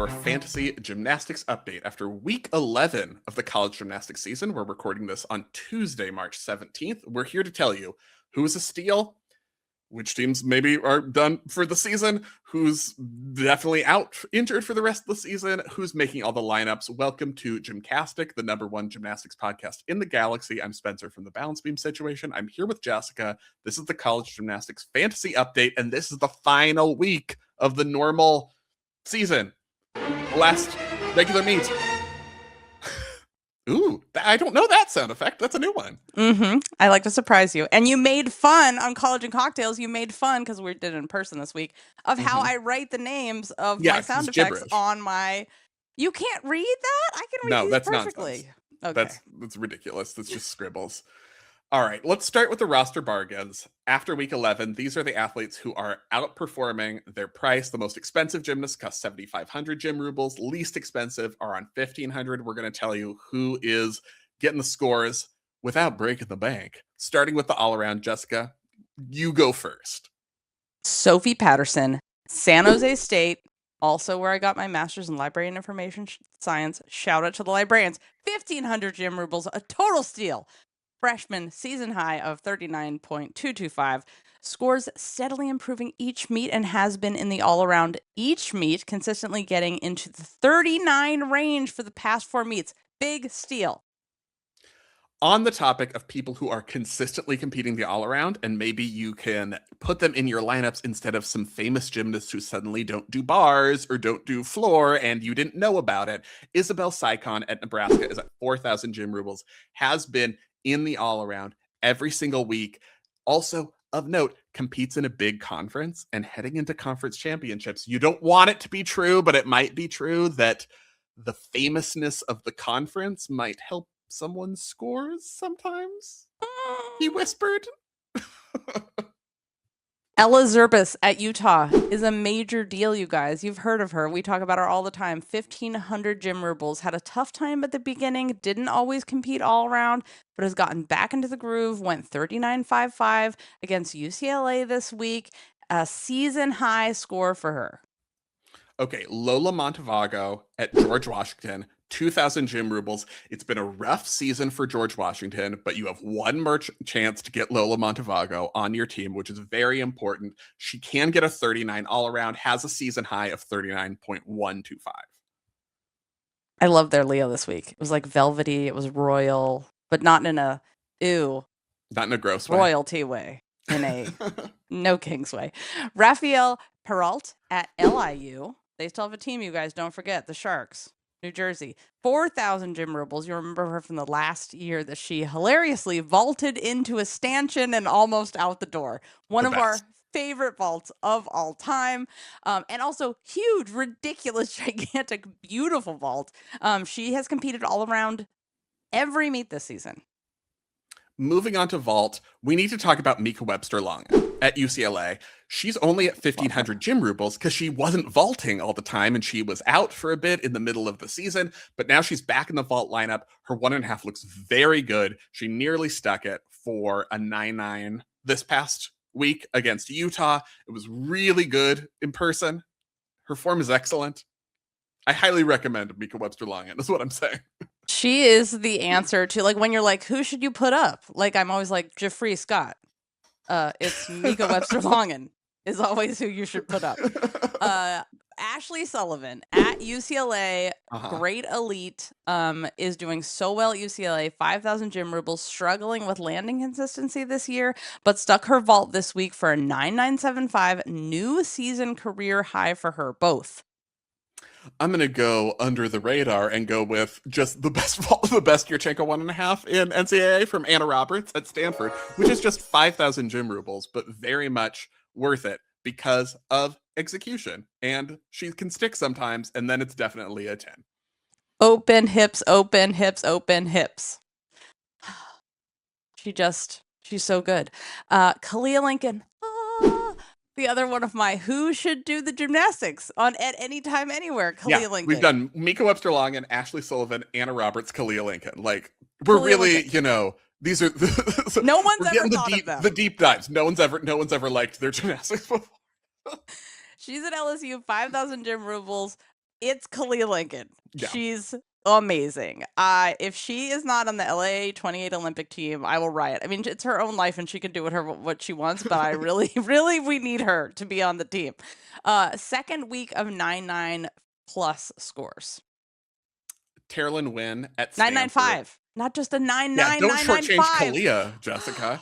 your fantasy gymnastics update. After week 11 of the college gymnastics season, we're recording this on Tuesday, March 17th. We're here to tell you who's a steal, which teams maybe are done for the season, who's definitely out injured for the rest of the season, who's making all the lineups. Welcome to GymCastic, the #1 gymnastics podcast in the galaxy. I'm Spencer from the Balance Beam Situation. I'm here with Jessica. This is the college gymnastics fantasy update, and this is the final week of the normal season. Last regular meet. Ooh, I don't know that sound effect. That's a new one. I like to surprise you. And you made fun on College and Cocktails. You made fun, because we did it in person this week, of how I write the names of my sound effects gibberish on my... You can't read that? I can read these perfectly. Nonsense. That's ridiculous. That's just scribbles. All right, let's start with the roster bargains. After week 11, these are the athletes who are outperforming their price. The most expensive gymnasts cost 7,500 gym rubles. Least expensive are on 1,500. We're going to tell you who is getting the scores without breaking the bank. Starting with the all-around, Jessica, you go first. Sophie Patterson, San Jose State, also where I got my master's in library and information science. Shout out to the librarians. 1,500 gym rubles, a total steal. Freshman season high of 39.225, scores steadily improving each meet and has been in the all-around each meet, consistently getting into the 39 range for the past 4 meets. Big steal. On the topic of people who are consistently competing the all-around, and maybe you can put them in your lineups instead of some famous gymnasts who suddenly don't do bars or don't do floor and you didn't know about it, Isabel Saikon at Nebraska is at 4,000 gym rubles, has been in the all-around every single week. Also, of note, competes in a big conference and heading into conference championships. You don't want it to be true, but it might be true that the famousness of the conference might help someone's scores sometimes. He whispered. Ella Zerbis at Utah is a major deal, you guys. You've heard of her. We talk about her all the time. 1,500 gym rubles. Had a tough time at the beginning. Didn't always compete all around, but has gotten back into the groove. Went 39.55 against UCLA this week. A season high score for her. Okay, Lola Montavago at George Washington. 2,000 gym rubles. It's been a rough season for George Washington, but you have one more chance to get Lola Montavago on your team, which is very important. She can get a 39 all around, has a season high of 39.125. I love their Leo this week. It was like velvety, it was royal, but not in a not in a gross way. Royalty way. In a no king's way. Rafael Peralt at LIU. They still have a team, you guys. Don't forget, the Sharks. New Jersey, 4,000 gym rubles. You remember her from the last year that she hilariously vaulted into a stanchion and almost out the door. One of our favorite vaults of all time. And also huge, ridiculous, gigantic, beautiful vault. She has competed all around every meet this season. Moving on to vault, we need to talk about Mika Webster-Longin at UCLA. She's only at 1,500 gym rubles because she wasn't vaulting all the time and she was out for a bit in the middle of the season, but now she's back in the vault lineup. Her 1.5 looks very good. She nearly stuck it for a 9.9 this past week against Utah. It was really good in person. Her form is excellent. I highly recommend Mika Webster-Longin, is what I'm saying. She is the answer to, like, when you're like, who should you put up? Like, I'm always like, Jeffrey Scott. It's Mika Webster-Longin is always who you should put up. Ashley Sullivan at UCLA, great elite, is doing so well at UCLA, 5,000 gym rubles, struggling with landing consistency this year, but stuck her vault this week for a 9.975, new season career high for her, both. I'm going to go under the radar and go with just the best Yurchenko 1.5 in NCAA from Anna Roberts at Stanford, which is just 5,000 gym rubles, but very much worth it because of execution. And she can stick sometimes, and then it's definitely a 10. Open hips, open hips, open hips. She's so good. Kalia Lincoln. The other one of my who should do the gymnastics on at any time, anywhere. Kalia Lincoln. We've done Mika Webster-Longin, Ashley Sullivan, Anna Roberts, Kalia Lincoln. Like, we're Kalia really, Lincoln. You know, these are no one's ever thought of them. The deep dives. No one's ever liked their gymnastics before. She's at LSU, 5,000 gym rubles. It's Kalia Lincoln. Yeah. She's amazing. If she is not on the LA 28 Olympic team, I will riot. I mean, it's her own life and she can do what she wants, but I really, really, we need her to be on the team. Second week of 9-9 plus scores. Terlin Wynn at 995. Not just a 9-9, Yeah, don't shortchange 995. Kalia, Jessica.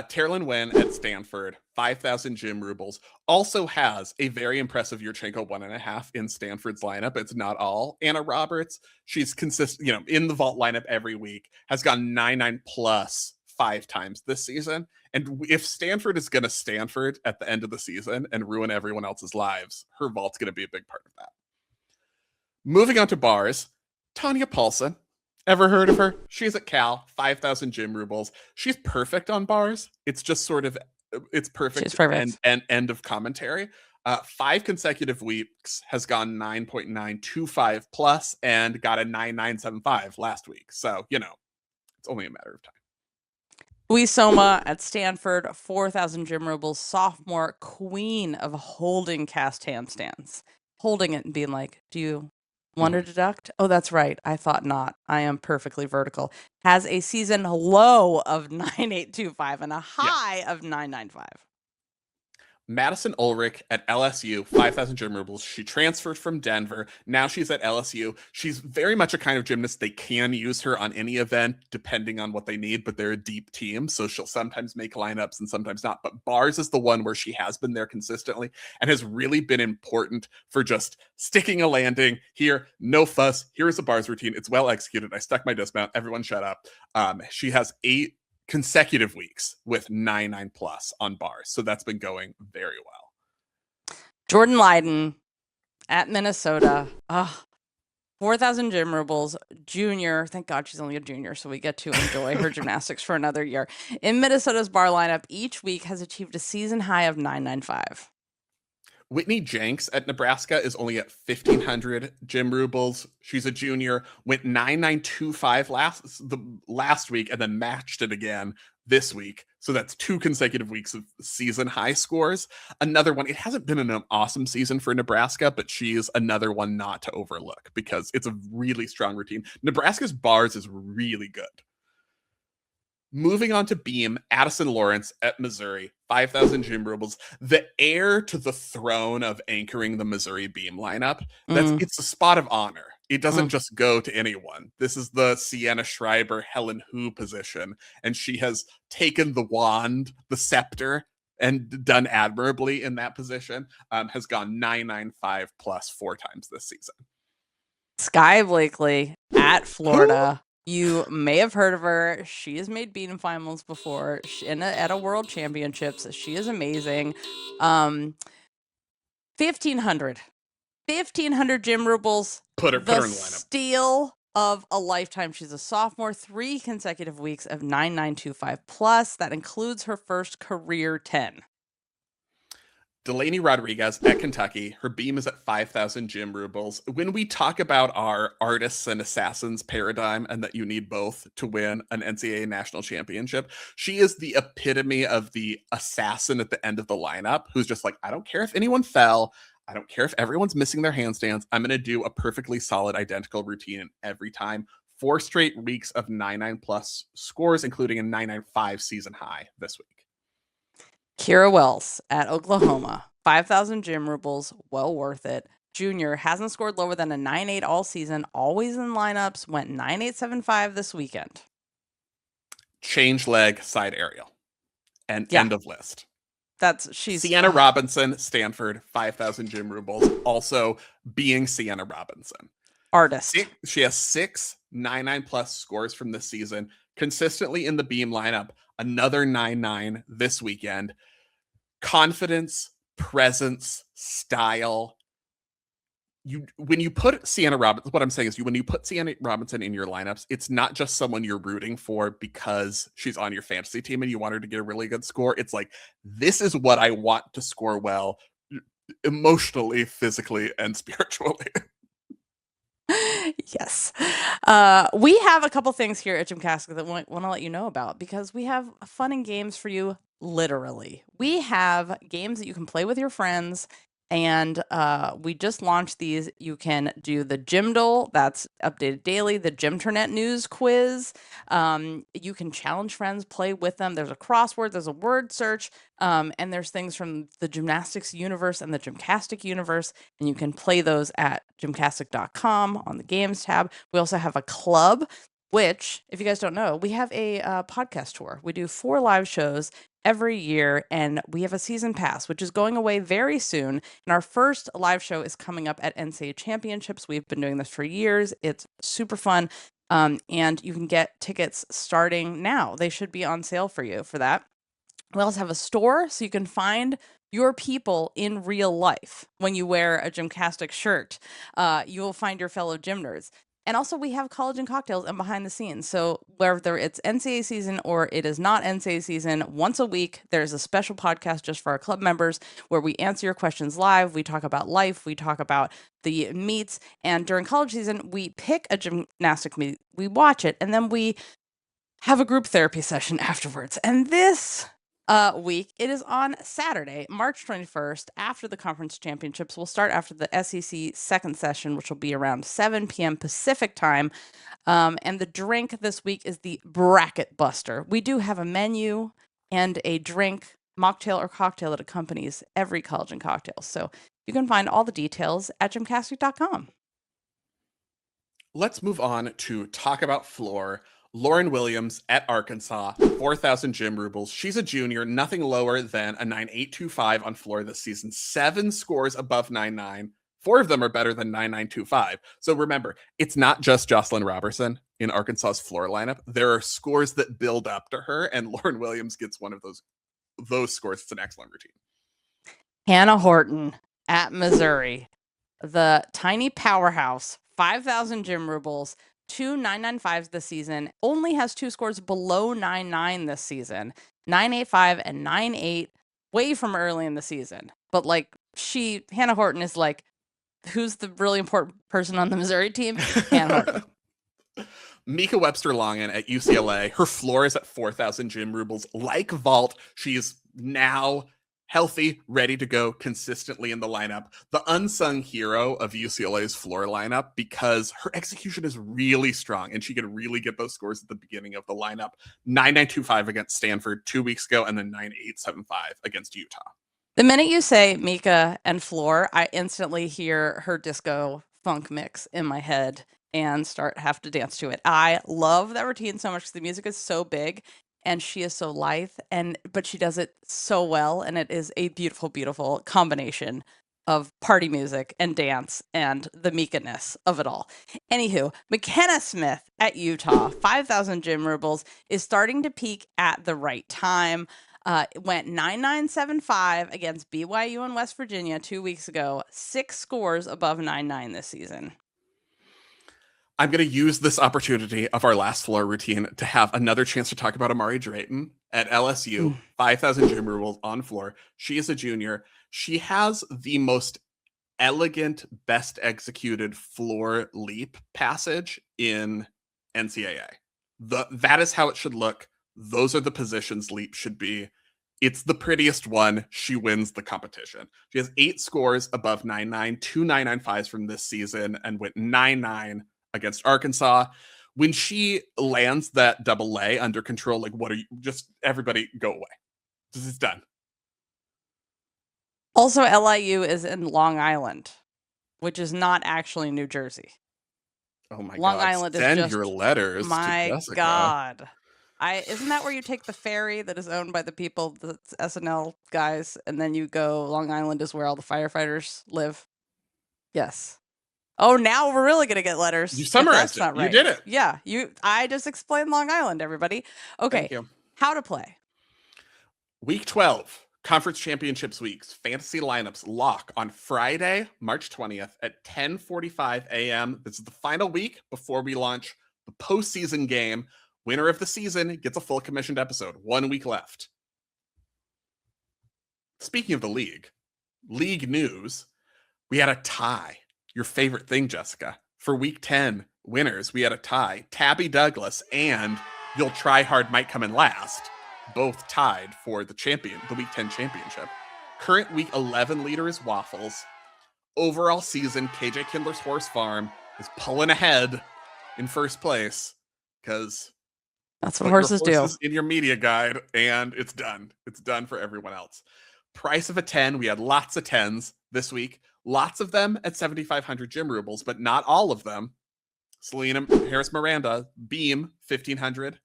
Terlin Wynn at Stanford, 5,000 gym rubles. Also has a very impressive Yurchenko 1.5 in Stanford's lineup. It's not all. Anna Roberts, she's consistent, in the vault lineup every week, has gone 9-9 plus 5 times this season. And if Stanford is going to Stanford at the end of the season and ruin everyone else's lives, her vault's going to be a big part of that. Moving on to bars, Tanya Paulson. Ever heard of her? She's at Cal, 5,000 gym rubles. She's perfect on bars. It's just sort of, it's perfect. She's perfect. And end of commentary. 5 consecutive weeks has gone 9.925 plus and got a 9.975 last week. So, it's only a matter of time. Uisoma at Stanford, 4,000 gym rubles, sophomore, queen of holding cast handstands. Holding it and being like, do you want to deduct? Oh, that's right. I thought not. I am perfectly vertical. Has a season low of 9.825 and a high of 9.95. Madison Ulrich at LSU, 5,000 gym rubles. She transferred from Denver. Now she's at LSU. She's very much a kind of gymnast. They can use her on any event depending on what they need, but they're a deep team. So she'll sometimes make lineups and sometimes not. But bars is the one where she has been there consistently and has really been important for just sticking a landing here. No fuss. Here's a bars routine. It's well executed. I stuck my dismount. Everyone shut up. She has 8 consecutive weeks with 9.9 plus on bars. So that's been going very well. Jordan Lydon at Minnesota. 4,000 gym rubles. Junior. Thank God she's only a junior, so we get to enjoy her gymnastics for another year. In Minnesota's bar lineup, each week has achieved a season high of 9.95. Whitney Jenks at Nebraska is only at 1,500 gym rubles. She's a junior, went 9.925 last week and then matched it again this week. So that's 2 consecutive weeks of season high scores. Another one, it hasn't been an awesome season for Nebraska, but she is another one not to overlook because it's a really strong routine. Nebraska's bars is really good. Moving on to beam, Addison Lawrence at Missouri, 5,000 gym rubles, the heir to the throne of anchoring the Missouri beam lineup. It's a spot of honor. It doesn't just go to anyone. This is the Sienna Schreiber, Helen Hu position, and she has taken the wand, the scepter, and done admirably in that position. Has gone 9.95 plus 4 times this season. Sky Blakely at Florida. You may have heard of her. She has made beam finals before at a world championships. She is amazing. 1,500 gym rubles. Put her in the lineup. Steal of a lifetime. She's a sophomore. 3 consecutive weeks of 9.925 plus. That includes her first career 10. Delaney Rodriguez at Kentucky. Her beam is at 5,000 gym rubles. When we talk about our artists and assassins paradigm and that you need both to win an NCAA national championship, she is the epitome of the assassin at the end of the lineup who's just like, I don't care if anyone fell. I don't care if everyone's missing their handstands. I'm going to do a perfectly solid identical routine every time. 4 straight weeks of 9.9 plus scores, including a 9.95 season high this week. Kira Wells at Oklahoma, 5,000 gym rubles, well worth it. Junior hasn't scored lower than a 9.8 all season, always in lineups, went 9.875 this weekend. Change leg side aerial. And end of list. She's Sienna Robinson, Stanford, 5,000 gym rubles, also being Sienna Robinson. Artist. She has 6 9.9 plus scores from this season, consistently in the beam lineup. Another 9.9 this weekend. Confidence, presence, style. When you put Sienna Robinson, what I'm saying is when you put Sienna Robinson in your lineups, it's not just someone you're rooting for because she's on your fantasy team and you want her to get a really good score. It's like, this is what I want to score well, emotionally, physically, and spiritually. Yes. We have a couple things here at GymCastic that we want to let you know about because we have fun and games for you, literally. We have games that you can play with your friends And we just launched these. You can do the Gymdle, that's updated daily, the Gymternet news quiz. You can challenge friends, play with them. There's a crossword, there's a word search, and there's things from the gymnastics universe and the GymCastic universe. And you can play those at gymcastic.com on the games tab. We also have a club, which, if you guys don't know, we have a podcast tour. We do 4 live shows every year, and we have a season pass, which is going away very soon. And our first live show is coming up at NCAA Championships. We've been doing this for years. It's super fun. And you can get tickets starting now. They should be on sale for you for that. We also have a store, so you can find your people in real life. When you wear a Gymcastic shirt, you will find your fellow gym nerds. And also, we have college and cocktails and behind the scenes. So whether it's NCAA season or it is not NCAA season, once a week, there's a special podcast just for our club members where we answer your questions live. We talk about life. We talk about the meets. And during college season, we pick a gymnastic meet, we watch it, and then we have a group therapy session afterwards. And this week, it is on Saturday, March 21st, after the conference championships. We'll start after the SEC second session, which will be around 7 p.m. Pacific time. And the drink this week is the Bracket Buster. We do have a menu and a drink, mocktail or cocktail that accompanies every college and cocktail. So you can find all the details at gymcastic.com. Let's move on to talk about floor. Lauren Williams at Arkansas, 4,000 gym rubles. She's a junior, nothing lower than a 9.825 on floor this season. 7 scores above 9.9. 4 of them are better than 9.925. So remember, it's not just Jocelyn Robertson in Arkansas's floor lineup. There are scores that build up to her, and Lauren Williams gets one of those scores. It's an excellent routine. Hannah Horton at Missouri, the tiny powerhouse, 5,000 gym rubles, 2 9.95s this season, only has 2 scores below 9.9 this season, 9.85 and 9.8, way from early in the season. But like Hannah Horton is like, who's the really important person on the Missouri team? Hannah Horton. Mika Webster-Longin at UCLA, her floor is at 4,000 gym rubles. Like Vault, she's now healthy, ready to go consistently in the lineup. The unsung hero of UCLA's floor lineup because her execution is really strong and she can really get those scores at the beginning of the lineup. 9.925 against Stanford 2 weeks ago and then 9.875 against Utah. The minute you say Mika and floor, I instantly hear her disco funk mix in my head and have to dance to it. I love that routine so much because the music is so big and she is so lithe, but she does it so well, and it is a beautiful, beautiful combination of party music and dance and the Mika-ness of it all. Anywho, McKenna Smith at Utah, 5,000 gym rubles, is starting to peak at the right time. It went 9.975 against BYU and West Virginia 2 weeks ago, 6 scores above 9.9 this season. I'm going to use this opportunity of our last floor routine to have another chance to talk about Amari Drayton at LSU, 5,000 gym rubles on floor. She is a junior. She has the most elegant, best executed floor leap passage in NCAA. That is how it should look. Those are the positions leap should be. It's the prettiest one. She wins the competition. She has 8 scores above 9.9, 2 9.95s from this season, and went 9.9 against Arkansas. When she lands that double A under control, like, what are you? Just everybody go away. This is done. Also, LIU is in Long Island, which is not actually New Jersey. Oh my Long God. Island Send is just your letters my to Jessica. God. Isn't that where you take the ferry that is owned by the people, the SNL guys, and then you go, Long Island is where all the firefighters live? Yes. Oh, now we're really going to get letters. You summarized it. Not right. You did it. Yeah. I just explained Long Island, everybody. Okay. Thank you. How to play. Week 12, Conference Championships weeks, fantasy lineups lock on Friday, March 20th at 10:45 a.m. This is the final week before we launch the postseason game. Winner of the season gets a full commissioned episode. 1 week left. Speaking of the league news, we had a tie. Your favorite thing, Jessica. For week 10 winners, we had a tie. Tabby Douglas and You'll Try Hard Might Come in Last, both tied for the week 10 championship. Current week 11 leader is Waffles. Overall season, KJ Kindler's Horse Farm is pulling ahead in first place because that's what horses do. In your media guide, and it's done. It's done for everyone else. Price of a 10. We had lots of 10s this week. Lots of them at 7,500 gym rubles, but not all of them. Selena Harris Miranda, Beam, 1,500.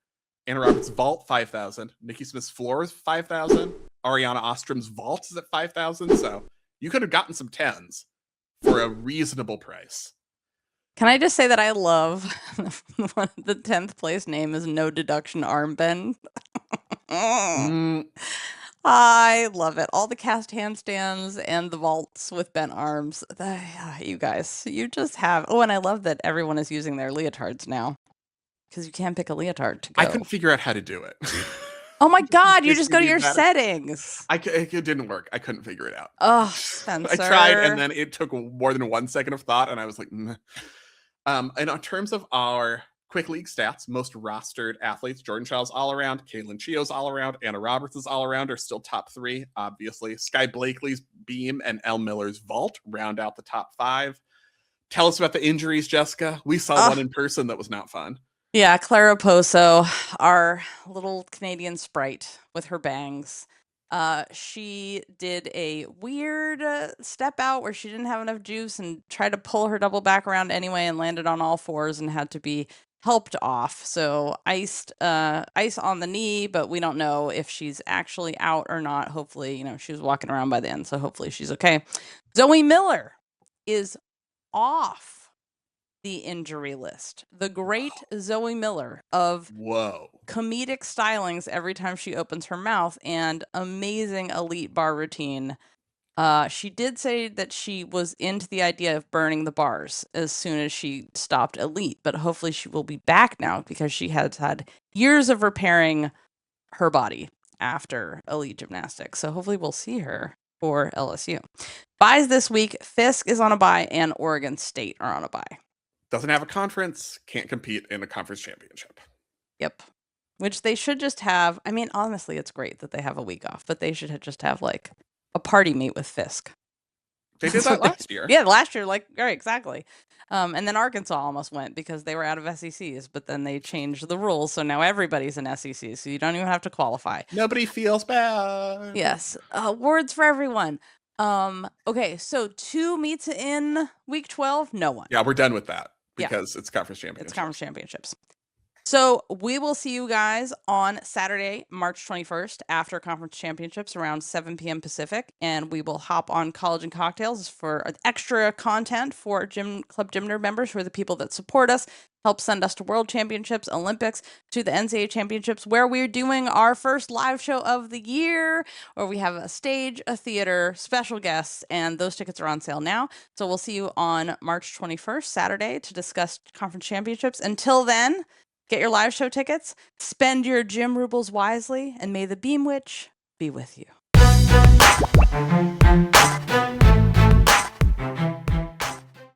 Anna Roberts' Vault, 5,000. Nikki Smith's Floor is 5,000. Ariana Ostrom's Vault is at 5,000. So you could have gotten some 10s for a reasonable price. Can I just say that I love the 10th place name is No Deduction Armband. I love it. All the cast handstands and the vaults with bent arms. You guys, you just have. Oh, and I love that everyone is using their leotards now because you can't pick a leotard to go. I couldn't figure out how to do it. Oh my God, you just go to your settings. It didn't work. I couldn't figure it out. Oh, Spencer. I tried, and then it took more than 1 second of thought, and I was like, and in terms of our quick league stats, most rostered athletes, Jordan Child's all around, Caitlin Chio's all around, Anna Roberts' all around are still top 3, obviously. Sky Blakely's Beam and Elle Miller's Vault round out the top 5. Tell us about the injuries, Jessica. We saw one in person that was not fun. Yeah, Clara Poso, our little Canadian sprite with her bangs. She did a weird step out where she didn't have enough juice and tried to pull her double back around anyway and landed on all fours and had to be helped off. So ice on the knee, but we don't know if she's actually out or not. Hopefully, she was walking around by the end, so hopefully she's okay. Zoe Miller is off the injury list. The great Zoe Miller of comedic stylings every time she opens her mouth and amazing elite bar routine. She did say that she was into the idea of burning the bars as soon as she stopped elite, but hopefully she will be back now because she has had years of repairing her body after elite gymnastics. So hopefully we'll see her for LSU. Buys this week, Fisk is on a bye and Oregon State are on a bye. Doesn't have a conference, can't compete in a conference championship. Yep. Which they should just have. I mean, honestly, it's great that they have a week off, but they should just have like a party meet with Fisk. They did that last year. Yeah, last year, right, exactly. And then Arkansas almost went because they were out of SECs, but then they changed the rules, so now everybody's an SEC, so you don't even have to qualify. Nobody feels bad. Yes. Awards for everyone. Okay, so 2 meets in week 12, no one. Yeah, we're done with that because it's conference championships. It's conference championships. So we will see you guys on Saturday, March 21st, after conference championships around 7 p.m. Pacific, and we will hop on College and Cocktails for extra content for Gym Club Gym Nerd members, who are the people that support us, help send us to World Championships, Olympics, to the NCAA Championships, where we're doing our first live show of the year, where we have a stage, a theater, special guests, and those tickets are on sale now. So we'll see you on March 21st, Saturday, to discuss conference championships. Until then, get your live show tickets, spend your gym rubles wisely, and may the Beam Witch be with you.